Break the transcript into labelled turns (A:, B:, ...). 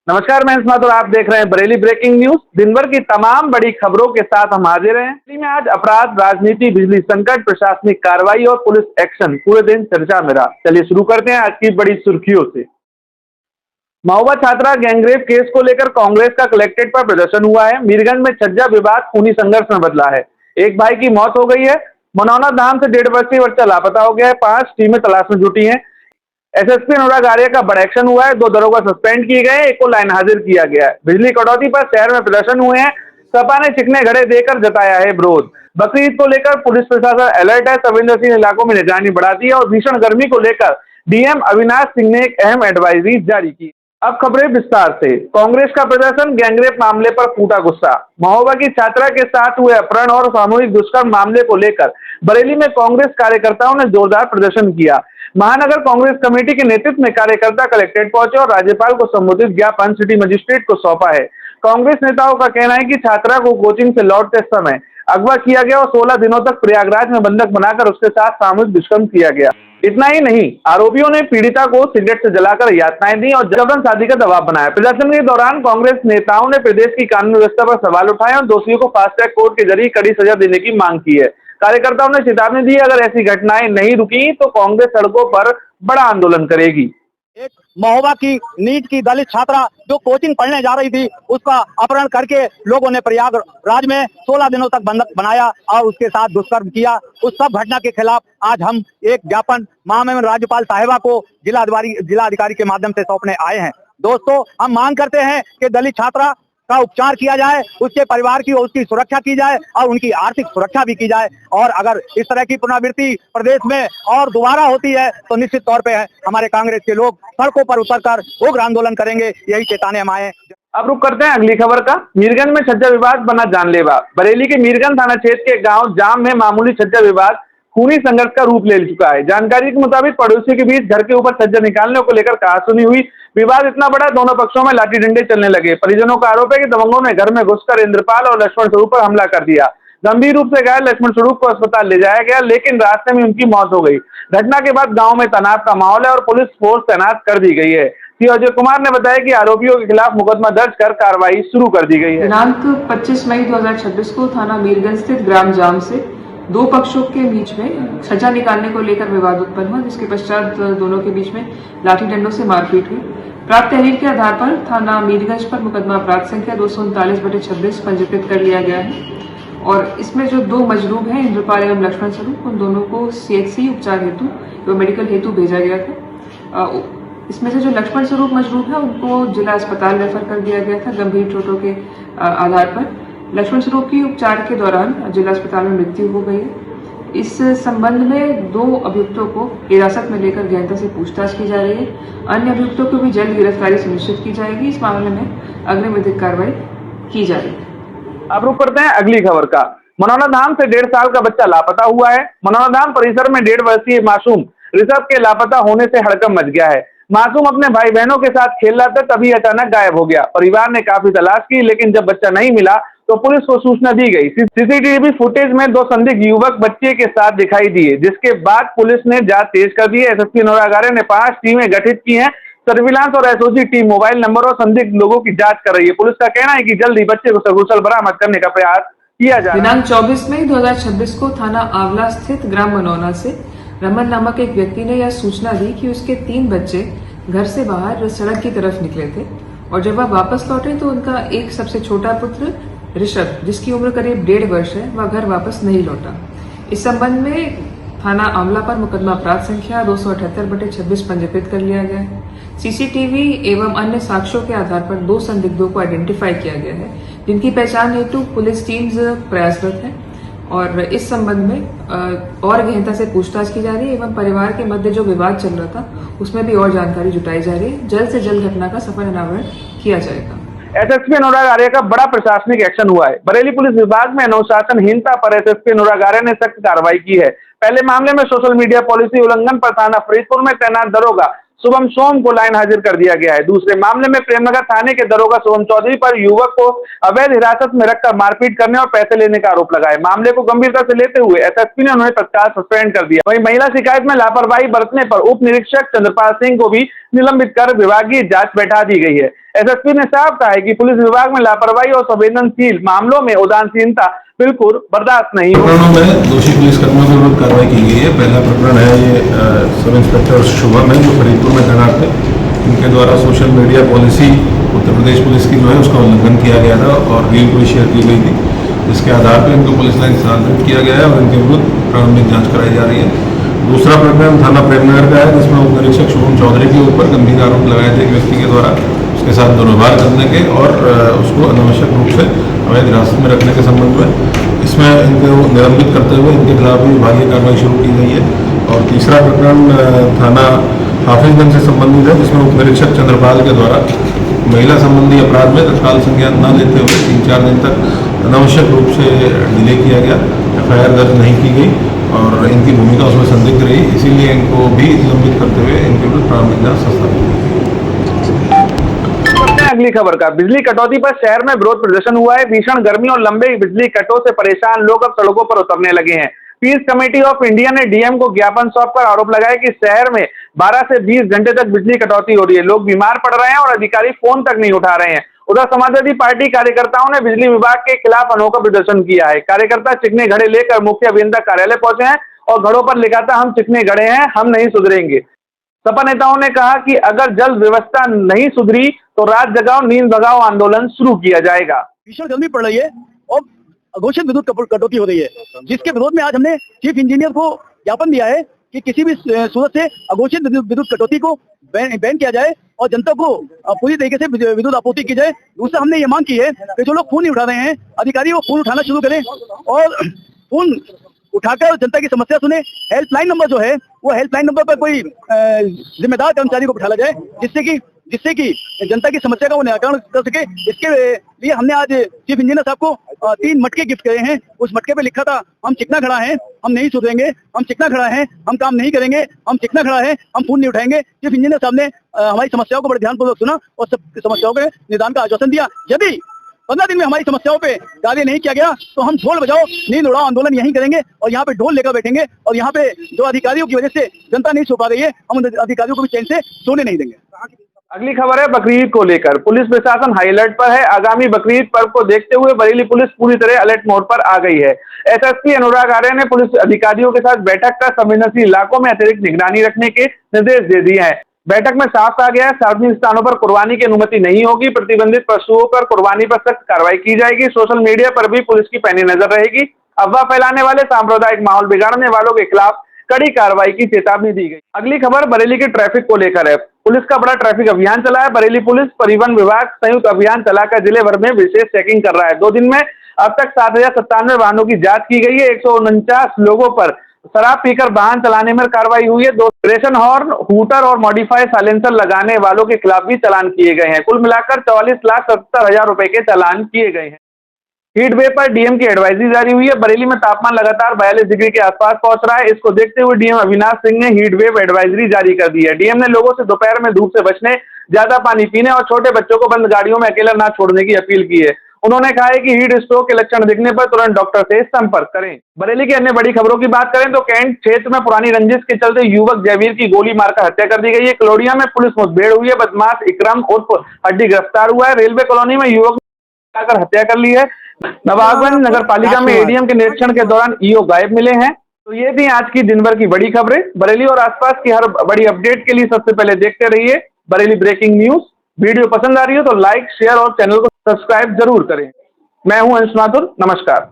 A: नमस्कार, मैं इस्मात और आप देख रहे हैं बरेली ब्रेकिंग न्यूज। दिन भर की तमाम बड़ी खबरों के साथ हम हाजिर हैं। बरेली में आज अपराध, राजनीति, बिजली संकट, प्रशासनिक कार्रवाई और पुलिस एक्शन पूरे दिन चर्चा में रहा। चलिए शुरू करते हैं आज की बड़ी सुर्खियों से। महुआ छात्रा गैंगरेप केस को लेकर कांग्रेस का कलेक्ट्रेट पर प्रदर्शन हुआ है। मीरगंज में छज्जा विवाद खूनी संघर्ष में बदला है। एक भाई की मौत हो गई है। मनौना धाम से 1.5 वर्षीय बच्चा लापता हो गया है। 5 टीमें तलाश में जुटी हैं। एसएसपी अनुराग आर्य का बड़ा एक्शन हुआ है। 2 दरोगा सस्पेंड किए गए हैं। एक को लाइन हाजिर किया गया है। बिजली कटौती पर शहर में प्रदर्शन हुए हैं। सपा ने चिकने घड़े देकर जताया है विरोध। बकरीद को लेकर पुलिस प्रशासन अलर्ट है। तविंदर सिंह इलाकों में निगरानी बढ़ा दी है और भीषण गर्मी को लेकर डीएम अविनाश सिंह ने एक अहम एडवाइजरी जारी की। अब खबरें विस्तार से। कांग्रेस का प्रदर्शन, गैंगरेप मामले पर फूटा गुस्सा। महोबा की छात्रा के साथ हुए अपहरण और सामूहिक दुष्कर्म मामले को लेकर बरेली में कांग्रेस कार्यकर्ताओं ने जोरदार प्रदर्शन किया। महानगर कांग्रेस कमेटी के नेतृत्व में कार्यकर्ता कलेक्ट्रेट पहुंचे और राज्यपाल को संबोधित ज्ञापन सिटी मजिस्ट्रेट को सौंपा है। कांग्रेस नेताओं का कहना है कि छात्रा को कोचिंग से लौटते समय अगवा किया गया और 16 दिनों तक प्रयागराज में बंधक बनाकर उसके साथ सामूहिक दुष्कर्म किया गया। इतना ही नहीं, आरोपियों ने पीड़िता को सिगरेट से जलाकर यातनाएं दी और जबरन शादी का दबाव बनाया। प्रदर्शन के दौरान कांग्रेस नेताओं ने प्रदेश की कानून व्यवस्था पर सवाल उठाए और दोषियों को फास्ट ट्रैक कोर्ट के जरिए कड़ी सजा देने की मांग की है। कार्यकर्ताओं ने चेतावनी दी, अगर ऐसी घटनाएं नहीं रुकी तो कांग्रेस सड़कों पर बड़ा आंदोलन करेगी।
B: एक महोबा की नीट की दलित छात्रा जो कोचिंग पढ़ने जा रही थी, उसका अपहरण करके लोगों ने प्रयागराज में 16 दिनों तक बंधक बनाया और उसके साथ दुष्कर्म किया। उस सब घटना के खिलाफ आज हम एक ज्ञापन महामहिम राज्यपाल साहिबा को जिलाधिकारी के माध्यम से सौंपने आए हैं। दोस्तों, हम मांग करते हैं कि दलित छात्रा का उपचार किया जाए, उसके परिवार की और उसकी सुरक्षा की जाए और उनकी आर्थिक सुरक्षा भी की जाए। और अगर इस तरह की पुनरावृत्ति प्रदेश में और दोबारा होती है तो निश्चित तौर पे हमारे कांग्रेस के लोग सड़कों पर उतरकर उग्र आंदोलन करेंगे, यही चेताने हम आए।
A: अब रुक करते हैं अगली खबर का। मीरगंज में छज्जा विवाद बना जानलेवा। बरेली के मीरगंज थाना क्षेत्र के गांव जाम में मामूली छज्जा विवाद खूनी संघर्ष का रूप ले चुका है। जानकारी के मुताबिक पड़ोसियों के बीच घर के ऊपर छज्जा निकालने को लेकर कहासुनी हुई। विवाद इतना बड़ा, दोनों पक्षों में लाठी डंडे चलने लगे। परिजनों का आरोप है कि दबंगों ने घर में घुसकर इंद्रपाल और लक्ष्मण स्वरूप पर हमला कर दिया। गंभीर रूप से घायल लक्ष्मण स्वरूप को अस्पताल ले जाया गया, लेकिन रास्ते में उनकी मौत हो गई। घटना के बाद गांव में तनाव का माहौल है और पुलिस फोर्स तैनात कर दी गई है। श्री अजय कुमार ने बताया कि आरोपियों के खिलाफ मुकदमा दर्ज कर कार्रवाई शुरू कर दी गई है।
C: दिनांक 25 मई 2026 को थाना मीरगंज स्थित ग्राम जाम से दो पक्षों के बीच में छज्जा निकालने को लेकर विवाद उत्पन्न हुआ, जिसके पश्चात दोनों के बीच में लाठी डंडों से मारपीट हुई। प्राप्त तहरीर के आधार पर थाना मीरगंज पर मुकदमा अपराध संख्या 239/26 पंजीकृत कर लिया गया है और इसमें जो 2 मजरूब हैं, इंद्रपाल एवं लक्ष्मण स्वरूप, उन दोनों को सीएचसी उपचार हेतु एवं मेडिकल हेतु भेजा गया था। इसमें से जो लक्ष्मण स्वरूप मजरूब है उनको जिला अस्पताल रेफर कर दिया गया था गंभीर चोटों के आधार पर। लक्ष्मण स्वरूप की उपचार के दौरान जिला अस्पताल में मृत्यु हो गई है। इस संबंध में 2 अभियुक्तों को हिरासत में लेकर गहनता से पूछताछ की जा रही है। अन्य अभियुक्तों को भी जल्द गिरफ्तारी सुनिश्चित की जाएगी। इस मामले में अग्रिम विधिक कार्रवाई की जा रही है।
A: अब रुक करते हैं अगली खबर का। मनौना धाम से 1.5 साल का बच्चा लापता हुआ है। मनौना धाम परिसर में 1.5 वर्षीय मासूम ऋषभ के लापता होने से हड़कंप मच गया है। मासूम अपने भाई बहनों के साथ खेल रहा था, तभी अचानक गायब हो गया। परिवार ने काफी तलाश की, लेकिन जब बच्चा नहीं मिला तो पुलिस को सूचना दी गई। सीसीटीवी फुटेज में 2 संदिग्ध युवक बच्चे के साथ दिखाई दिए, जिसके बाद पुलिस ने जांच तेज कर दी है। एसएसपी अनुराग आर्य ने 5 टीमें गठित की हैं। सर्विलांस और एसओजी टीम मोबाइल नंबर और संदिग्ध लोगों की जांच कर रही है। पुलिस का कहना है कि जल्द ही बच्चे को सकुशल बरामद करने का प्रयास किया जा रहा है।
C: दिनांक 24 मई 2026 को थाना आंवला स्थित ग्राम मनौना से रमन नामक एक व्यक्ति ने यह सूचना दी कि उसके 3 बच्चे घर से बाहर सड़क की तरफ निकले थे और जब वह वापस लौटे तो उनका एक सबसे छोटा पुत्र ऋषभ, जिसकी उम्र करीब 1.5 वर्ष है, वह घर वापस नहीं लौटा। इस संबंध में थाना आंवला पर मुकदमा अपराध संख्या 278/26 पंजीकृत कर लिया गया है। सीसीटीवी एवं अन्य साक्ष्यों के आधार पर 2 संदिग्धों को आइडेंटिफाई किया गया है, जिनकी पहचान हेतु पुलिस टीम्स प्रयासरत है और इस संबंध में और गहनता से पूछताछ की जा रही है एवं परिवार के मध्य जो विवाद चल रहा था उसमें भी और जानकारी जुटाई जा रही है। जल्द से जल्द घटना का सफल अनावरण किया जाएगा।
A: एसएसपी अनुराग आर्य का बड़ा प्रशासनिक एक्शन हुआ है। बरेली पुलिस विभाग में अनुशासनहीनता पर एसएसपी अनुराग आर्य ने सख्त कार्रवाई की है। पहले मामले में सोशल मीडिया पॉलिसी उल्लंघन पर थाना फरीदपुर में तैनात दरोगा शुभम सोम को लाइन हाजिर कर दिया गया है। दूसरे मामले में प्रेमनगर थाने के दरोगा शुभम चौधरी पर युवक को अवैध हिरासत में रखकर मारपीट करने और पैसे लेने का आरोप लगा है। मामले को गंभीरता से लेते हुए एसएसपी ने उन्हें तत्काल सस्पेंड कर दिया। वहीं महिला शिकायत में लापरवाही बरतने पर उप निरीक्षक चंद्रपाल सिंह को भी निलंबित कर विभागीय जांच बैठा दी गई है। एसएसपी ने साफ कहा है कि पुलिस विभाग में लापरवाही और संवेदनशील मामलों में उदासीनता बिल्कुल बर्दाश्त नहीं होगी।
D: प्रकरणों में दोषी पुलिसकर्मियों के विरुद्ध कार्रवाई की गई है। पहला प्रकरण है ये सब इंस्पेक्टर शुभम है जो फरीदपुर में तैनात थे। इनके द्वारा social media policy Uttar Pradesh police की जो है उसका उल्लंघन किया गया था और रील कोई शेयर की गई थी, जिसके आधार पर इनको पुलिस लाइन स्थानांतरित किया गया है और इनके विरुद्ध प्रारंभिक जाँच कराई जा रही है। दूसरा प्रकरण थाना प्रेमनगर का है जिसमें उप निरीक्षक शुभम चौधरी के ऊपर गंभीर आरोप लगाए थे एक व्यक्ति के द्वारा उसके साथ दुर्व्यवहार करने के और उसको अनावश्यक रूप से अवैध हिरासत में रखने के संबंध में। इसमें इनको निलंबित करते हुए इनके खिलाफ भी विभागीय कार्रवाई शुरू की गई है। और तीसरा प्रकरण थाना हाफिजगंज से संबंधित है जिसमें उप निरीक्षक चंद्रपाल के द्वारा महिला संबंधी अपराध में तत्काल संज्ञान न लेते हुए 3-4 दिन तक अनावश्यक रूप से डिले किया गया, एफआईआर दर्ज नहीं की गई और इनकी भूमिका उसमें संदिग्ध रही, इसीलिए इनको भी निलंबित करते हुए इनके विरुद्ध प्रारंभिक जांच संस्थापित की।
A: अगली खबर का बिजली कटौती पर शहर में विरोध प्रदर्शन हुआ है। भीषण गर्मी और लंबे बिजली कटों से परेशान लोग अब सड़कों पर उतरने लगे हैं। पीस कमेटी ऑफ इंडिया ने डीएम को ज्ञापन सौंपकर आरोप लगाया कि शहर में 12 से 20 घंटे तक बिजली कटौती हो रही है, लोग बीमार पड़ रहे हैं और अधिकारी फोन तक नहीं उठा रहे हैं। उधर समाजवादी पार्टी कार्यकर्ताओं ने बिजली विभाग के खिलाफ अनोखा प्रदर्शन किया है। कार्यकर्ता चिकने घड़े लेकर मुख्य अभियंता कार्यालय पहुंचे हैं और घड़ों पर लिखा था, हम चिकने घड़े हैं, हम नहीं सुधरेंगे। सपा नेताओं ने कहा कि अगर जल व्यवस्था नहीं सुधरी तो रात जगाओ नींद भगाओ आंदोलन शुरू किया जाएगा।
B: भीषण गर्मी पड़ रही है और अघोषित विद्युत कटौती हो रही है, जिसके विरोध में आज हमने चीफ इंजीनियर को ज्ञापन दिया है कि किसी भी सूरत से अघोषित विद्युत कटौती को बैन किया जाए और जनता को पूरी तरीके से विद्युत आपूर्ति की जाए। दूसरा हमने ये मांग की है कि जो लोग फोन नहीं उठा रहे हैं अधिकारी वो फोन उठाना शुरू करें और फोन उठाकर जनता की समस्या सुने। हेल्पलाइन नंबर जो है वो हेल्पलाइन नंबर पर कोई जिम्मेदार कर्मचारी को बिठाया जाए जिससे कि जनता की समस्या का वो निराकरण कर सके। इसके लिए हमने आज चीफ इंजीनियर साहब को 3 मटके गिफ्ट करे हैं। उस मटके पे लिखा था, हम चिकना खड़ा है, हम नहीं सुधरेंगे, हम चिकना खड़ा है, हम काम नहीं करेंगे, हम चिकना खड़ा है, हम फोन नहीं उठाएंगे। चीफ इंजीनियर साहब ने हमारी समस्याओं को बड़े ध्यानपूर्वक सुना और सब समस्याओं के निदान का आश्वासन दिया। यदि 15 दिन में हमारी समस्याओं पे कार्य नहीं किया गया तो हम ढोल बजाओ नींद उड़ाओ आंदोलन यहीं करेंगे और यहाँ पे ढोल लेकर बैठेंगे और यहाँ पे जो अधिकारियों की वजह से जनता नहीं सो पा रही है हम उन अधिकारियों को भी चैन से सोने नहीं देंगे।
A: अगली खबर है बकरीद को लेकर। पुलिस प्रशासन हाई अलर्ट पर है। आगामी बकरीद पर्व को देखते हुए बरेली पुलिस पूरी तरह अलर्ट मोड पर आ गई है। एसएसपी अनुराग आर्य ने पुलिस अधिकारियों के साथ बैठक कर संवेदनशील इलाकों में अतिरिक्त निगरानी रखने के निर्देश दे दिए हैं। बैठक में साफ कहा गया है, सार्वजनिक स्थानों पर कुर्बानी की अनुमति नहीं होगी, प्रतिबंधित पशुओं पर कुर्बानी पर सख्त कार्रवाई की जाएगी। सोशल मीडिया पर भी पुलिस की पैनी नजर रहेगी। अफवाह फैलाने वाले, सांप्रदायिक माहौल बिगाड़ने वालों के खिलाफ कड़ी कार्रवाई की चेतावनी दी गई। अगली खबर बरेली के ट्रैफिक को लेकर है। पुलिस का बड़ा ट्रैफिक अभियान चला है। बरेली पुलिस परिवहन विभाग संयुक्त अभियान चलाकर जिले भर में विशेष चेकिंग कर रहा है। 2 दिन में अब तक 7097 वाहनों की जांच की गई है। 149 लोगों पर शराब पीकर वाहन चलाने में कार्रवाई हुई है। 2 रेशन हॉर्न, हूटर और मॉडिफाई साइलेंसर लगाने वालों के खिलाफ भी चालान किए गए हैं। कुल मिलाकर 44,70,000 रुपए के चालान किए गए हैं। हीट वेव पर डीएम की एडवाइजरी जारी हुई है। बरेली में तापमान लगातार 42 डिग्री के आसपास पहुंच रहा है। इसको देखते हुए डीएम अविनाश सिंह ने हीट वेव एडवाइजरी जारी कर दी है। डीएम ने लोगों से दोपहर में धूप से बचने, ज्यादा पानी पीने और छोटे बच्चों को बंद गाड़ियों में अकेला न छोड़ने की अपील की है। उन्होंने कहा है कि हीट स्ट्रोक के लक्षण दिखने पर तुरंत डॉक्टर से संपर्क करें। बरेली की अन्य बड़ी खबरों की बात करें तो कैंट क्षेत्र में पुरानी रंजिश के चलते युवक जयवीर की गोली मारकर हत्या कर दी गई है। कलोड़िया में पुलिस मुठभेड़ हुई है। बदमाश इकरम उर्फ हड्डी गिरफ्तार हुआ है। रेलवे कॉलोनी में युवक ने आकर हत्या कर ली है। नवाबगंज नगर पालिका में एडीएम के निरीक्षण के दौरान ईओ गायब मिले हैं। तो ये थी आज की दिन भर की बड़ी खबरें। बरेली और आसपास की हर बड़ी अपडेट के लिए सबसे पहले देखते रहिए बरेली ब्रेकिंग न्यूज। वीडियो पसंद आ रही हो तो लाइक, शेयर और चैनल को सब्सक्राइब जरूर करें। मैं हूं अंश माथुर, नमस्कार।